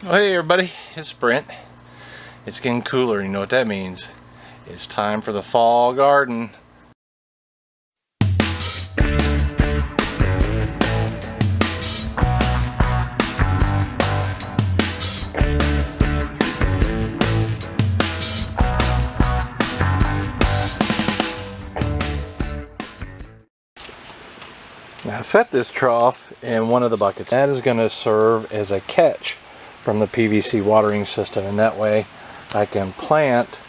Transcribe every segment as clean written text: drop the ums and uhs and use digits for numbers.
Well, hey everybody, it's Brent. It's getting cooler, you know what that means. It's time for the fall garden. Now set this trough in one of the buckets. That is going to serve as a catch from the PVC watering system, and that way I can plant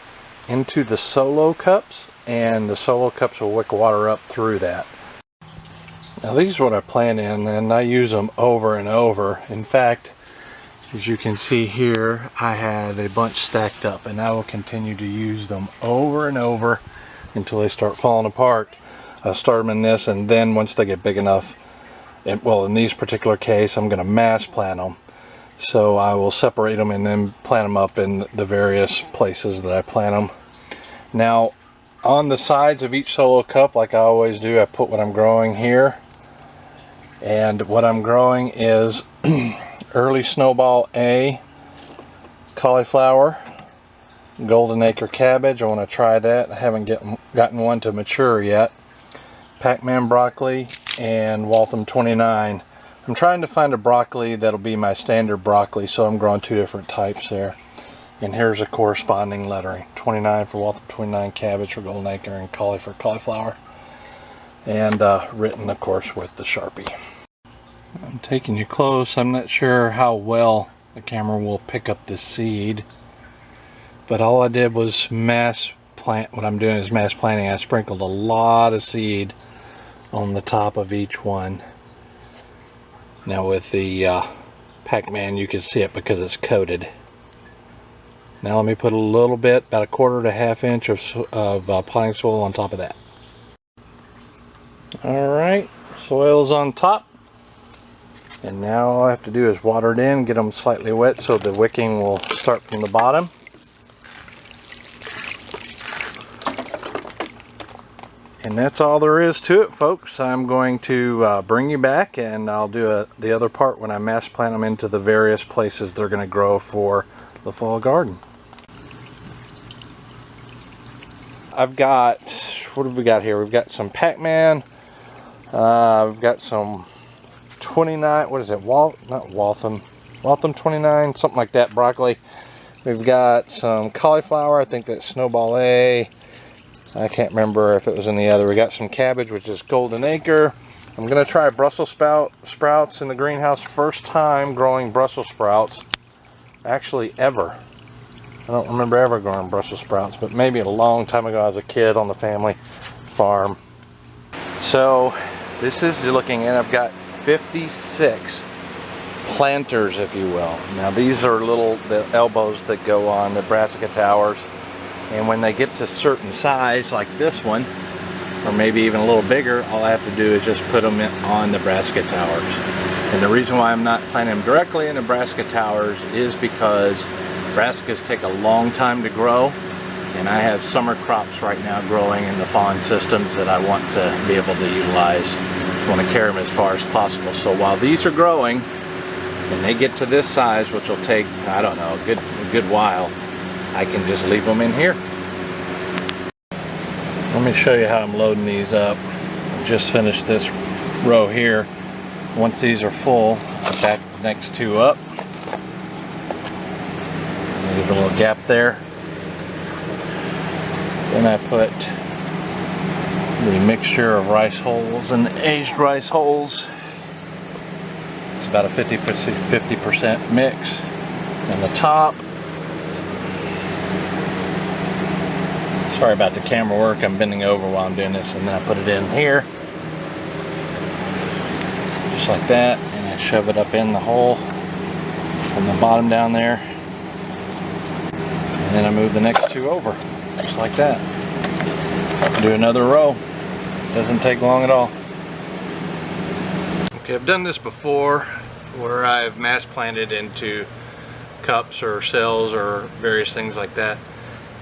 into the solo cups and the solo cups will wick water up through that. Now these are what I plant in, and I use them over and over. In fact, as you can see here, I have a bunch stacked up, and I will continue to use them over and over until they start falling apart. I start them in this, and then once they get big enough, well, in these particular case, I'm going to mass plant them. So I will separate them and then plant them up in the various places that I plant them. Now, on the sides of each solo cup, like I always do, I put what I'm growing here. And what I'm growing is early snowball A, cauliflower, golden acre cabbage. I want to try that. I haven't gotten one to mature yet. Pac-Man broccoli and Waltham 29. I'm trying to find a broccoli that'll be my standard broccoli, so I'm growing two different types there. And here's a corresponding lettering. 29 for Waltham 29, cabbage for golden acre, and cauliflower. And written, of course, with the Sharpie. I'm taking you close. I'm not sure how well the camera will pick up this seed, but all I did was mass plant. What I'm doing is mass planting. I sprinkled a lot of seed on the top of each one. Now with the Pac-Man, you can see it because it's coated. Now let me put a little bit, about a quarter to half inch of potting soil on top of that. Alright, soil's on top. And now all I have to do is water it in, get them slightly wet so the wicking will start from the bottom. And that's all there is to it, folks. I'm going to bring you back, and I'll do the other part when I mass plant them into the various places they're going to grow for the fall garden. I've got, what have we got here? We've got some Pac-Man. We've got some 29, what is it? Not Waltham 29, something like that, broccoli. We've got some cauliflower. I think that's Snowball A. I can't remember if it was in the other. We got some cabbage, which is golden acre. I'm going to try Brussels sprouts in the greenhouse. First time growing Brussels sprouts, actually ever. I don't remember ever growing Brussels sprouts, but maybe a long time ago as a kid on the family farm. So this is, you're looking at, I've got 56 planters, if you will. Now these are the elbows that go on the brassica towers. And when they get to a certain size, like this one, or maybe even a little bigger, all I have to do is just put them on the brassica towers. And the reason why I'm not planting them directly in the brassica towers is because brassicas take a long time to grow, and I have summer crops right now growing in the fawn systems that I want to be able to utilize. I want to carry them as far as possible. So while these are growing, when they get to this size, which will take, I don't know, a good while, I can just leave them in here. Let me show you how I'm loading these up. I just finished this row here. Once these are full, I back the next two up. Leave a little gap there. Then I put the mixture of rice hulls and aged rice hulls. It's about a 50% mix on the top. Sorry about the camera work, I'm bending over while I'm doing this, and then I put it in here. Just like that, and I shove it up in the hole from the bottom down there. And then I move the next two over, just like that. Do another row. Doesn't take long at all. Okay, I've done this before where I've mass planted into cups or cells or various things like that.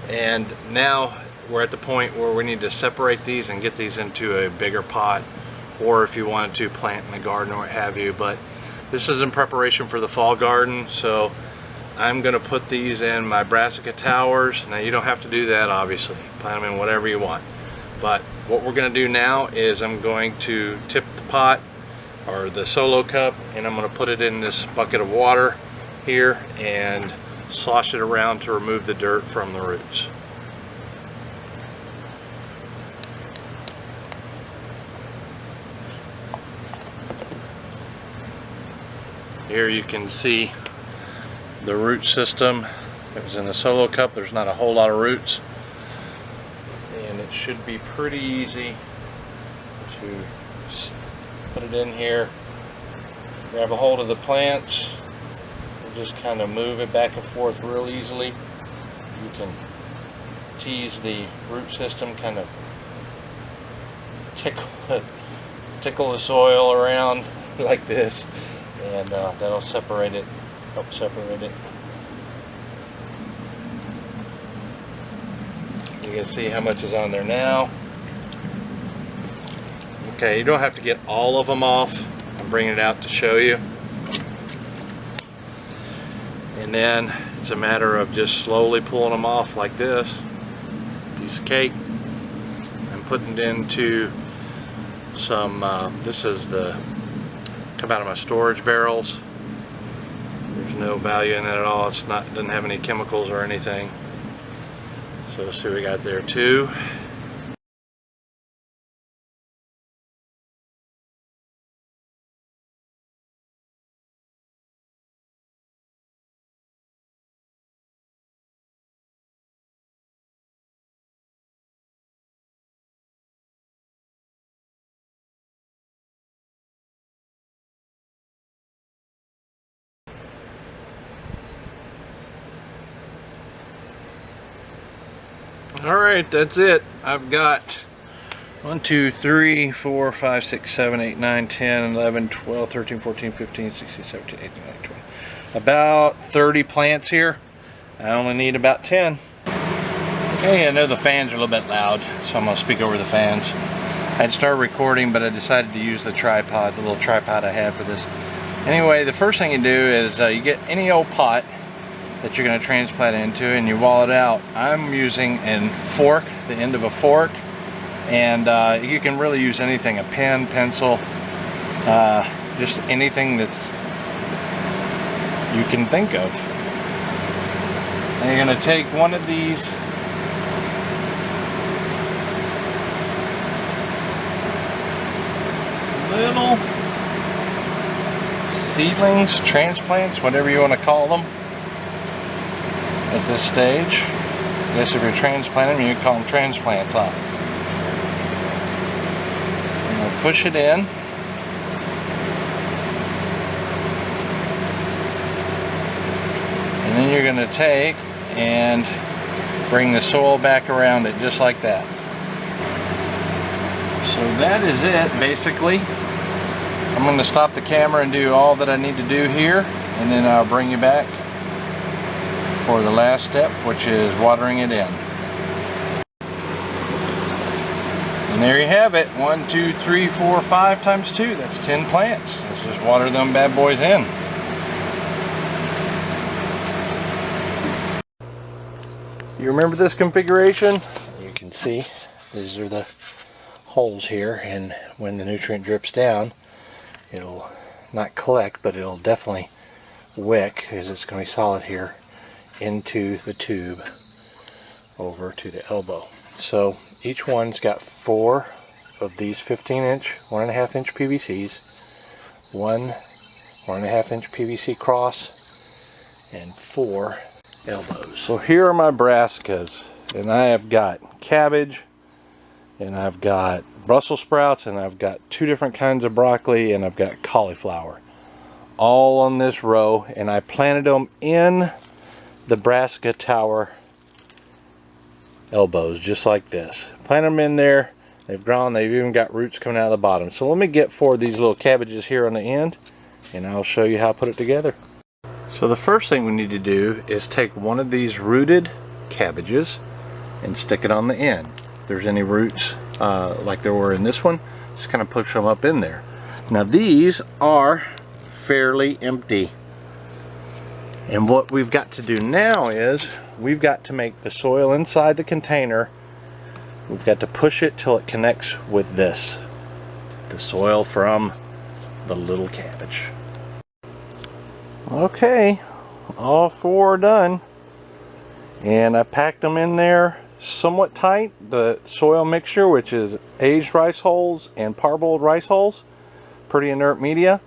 And now we're at the point where we need to separate these and get these into a bigger pot, or if you wanted to plant in the garden or what have you. But this is in preparation for the fall garden, so I'm going to put these in my brassica towers. Now you don't have to do that, obviously. Plant them in whatever you want. But what we're going to do now is I'm going to tip the pot or the solo cup, and I'm going to put it in this bucket of water here and slosh it around to remove the dirt from the roots. Here you can see the root system. It was in the solo cup. There's not a whole lot of roots, and it should be pretty easy to put it in here, grab a hold of the plants, and just kind of move it back and forth real easily. You can tease the root system, kind of tickle the soil around like this, and that'll separate it, help separate it. You can see how much is on there now. Okay, you don't have to get all of them off. I'm bringing it out to show you. And then it's a matter of just slowly pulling them off like this. Piece of cake. I'm putting it into some, this is the, come out of my storage barrels. There's no value in that at all. It's not, doesn't have any chemicals or anything. So let's see what we got there too. Alright, that's it. I've got 1, 2, 3, 4, 5, 6, 7, 8, 9, 10, 11, 12, 13, 14, 15, 16, 17, 18, 19, 20. About 30 plants here. I only need about 10. Okay, I know the fans are a little bit loud, so I'm going to speak over the fans. I'd started recording, but I decided to use the tripod, the little tripod I have for this. Anyway, the first thing you do is you get any old pot that you're going to transplant into, and you wall it out. I'm using a fork, the end of a fork, and you can really use anything, a pen, pencil, just anything that's you can think of. And you're going to take one of these little seedlings, transplants, whatever you want to call them. At this stage, I guess if you're transplanting, you call them transplants, huh? And we'll push it in. And then you're going to take and bring the soil back around it just like that. So that is it, basically. I'm going to stop the camera and do all that I need to do here, and then I'll bring you back for the last step, which is watering it in. And there you have it. 1, 2, 3, 4, 5 times 2. That's 10 plants. Let's just water them bad boys in. You remember this configuration? You can see these are the holes here, and when the nutrient drips down, it'll not collect, but it'll definitely wick, because it's going to be solid here, into the tube over to the elbow. So each one's got 4 of these 15-inch, 1.5-inch PVCs, 1.5-inch PVC cross, and 4 elbows. So here are my brassicas, and I have got cabbage, and I've got Brussels sprouts, and I've got 2 different kinds of broccoli, and I've got cauliflower, all on this row, and I planted them in the brassica tower elbows, just like this. Plant them in there. They've grown. They've even got roots coming out of the bottom. So let me get 4 of these little cabbages here on the end, and I'll show you how to put it together. So the first thing we need to do is take one of these rooted cabbages and stick it on the end. If there's any roots like there were in this one, just kind of push them up in there. Now these are fairly empty. And what we've got to do now is we've got to make the soil inside the container, we've got to push it till it connects with this, the soil from the little cabbage. Okay, all 4 are done, and I packed them in there somewhat tight. The soil mixture, which is aged rice hulls and parboiled rice hulls, pretty inert media,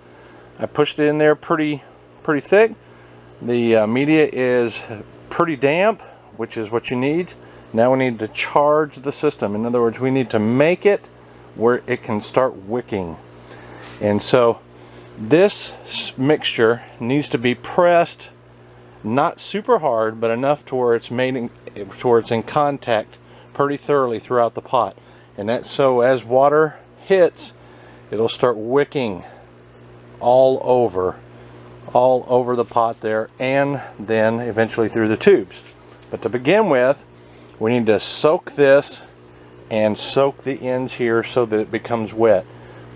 I pushed it in there pretty thick. The media is pretty damp, which is what you need. Now we need to charge the system. In other words, we need to make it where it can start wicking. And so this mixture needs to be pressed, not super hard, but enough to where it's in contact pretty thoroughly throughout the pot. And that's so as water hits, it'll start wicking all over the pot there, and then eventually through the tubes. But to begin with, we need to soak this and soak the ends here so that it becomes wet.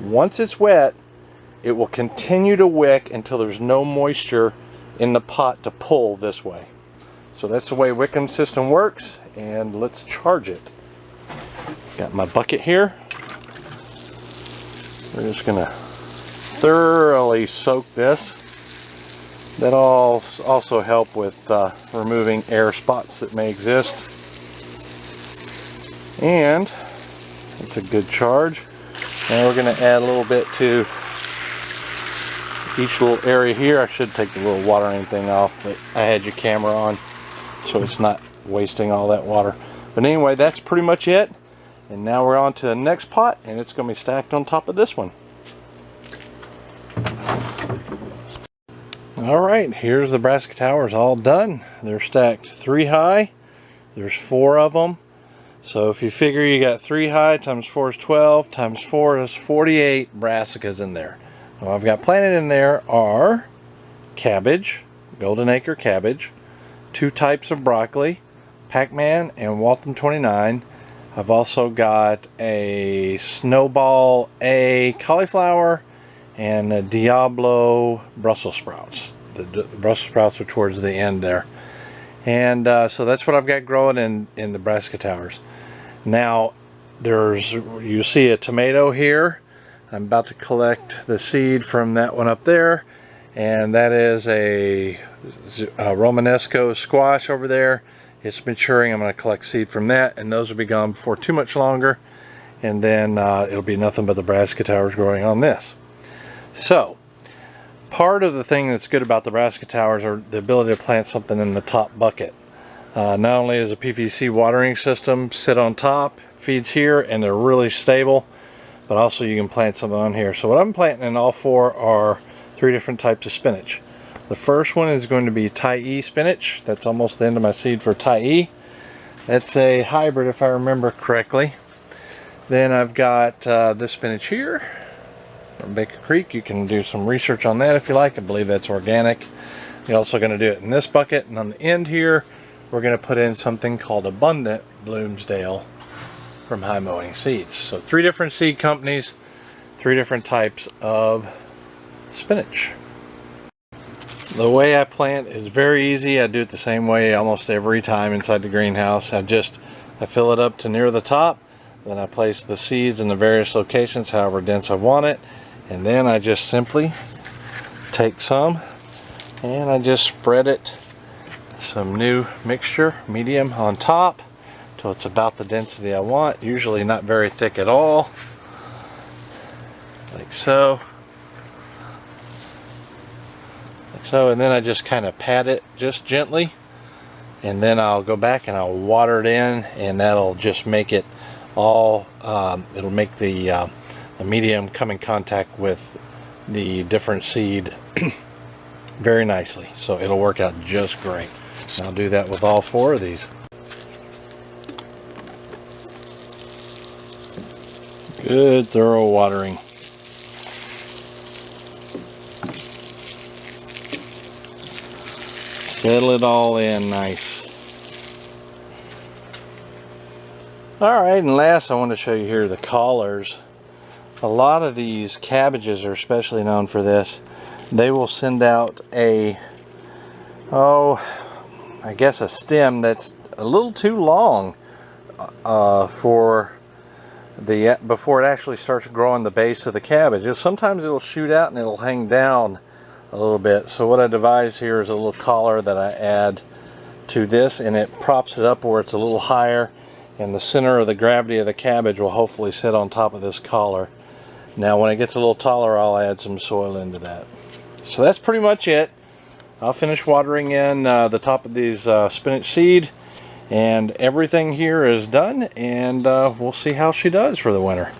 Once it's wet, it will continue to wick until there's no moisture in the pot to pull this way. So that's the way wicking system works, and let's charge it. Got my bucket here. We're just gonna thoroughly soak this. That'll also help with removing air spots that may exist. And it's a good charge. Now we're going to add a little bit to each little area here. I should take the little watering thing off, but I had your camera on, so it's not wasting all that water. But anyway, that's pretty much it. And now we're on to the next pot, and it's going to be stacked on top of this one. Alright, here's the brassica towers all done. They're stacked 3 high. There's 4 of them. So if you figure you got 3 high times 4 is 12, times 4 is 48 brassicas in there. What I've got planted in there are cabbage, golden acre cabbage, 2 types of broccoli, Pac-Man and Waltham 29. I've also got a snowball A cauliflower and a Diablo Brussels sprouts. The Brussels sprouts are towards the end there. And so that's what I've got growing in the brassica towers. Now, you see a tomato here. I'm about to collect the seed from that one up there. And that is a Romanesco squash over there. It's maturing. I'm going to collect seed from that, and those will be gone before too much longer. And then it'll be nothing but the brassica towers growing on this. So, part of the thing that's good about the brassica towers are the ability to plant something in the top bucket. Not only is a PVC watering system sit on top, feeds here, and they're really stable, but also you can plant something on here. So what I'm planting in all 4 are 3 different types of spinach. The first one is going to be Thai spinach. That's almost the end of my seed for Thai. That's a hybrid if I remember correctly. Then I've got this spinach here from Baker Creek. You can do some research on that if you like. I believe that's organic. You're also going to do it in this bucket, and on the end here we're going to put in something called Abundant Bloomsdale from High Mowing Seeds. So 3 different seed companies, 3 different types of spinach. The way I plant is very easy. I do it the same way almost every time inside the greenhouse. I fill it up to near the top, then I place the seeds in the various locations however dense I want it, and then I just simply take some and I just spread it, some new mixture, medium, on top till it's about the density I want. Usually not very thick at all, like so. And then I just kind of pat it just gently, and then I'll go back and I'll water it in, and that'll just make it all, it'll make the medium come in contact with the different seed very nicely. So it'll work out just great. And I'll do that with all 4 of these. Good thorough watering. Settle it all in nice. Alright, and last I want to show you here the collars. A lot of these cabbages are especially known for this. They will send out a oh, I guess a stem that's a little too long for the before it actually starts growing the base of the cabbage. Sometimes it'll shoot out and it'll hang down a little bit. So what I devised here is a little collar that I add to this, and it props it up where it's a little higher, and the center of the gravity of the cabbage will hopefully sit on top of this collar. Now when it gets a little taller, I'll add some soil into that. So that's pretty much it. I'll finish watering in the top of these spinach seed, and everything here is done, and we'll see how she does for the winter.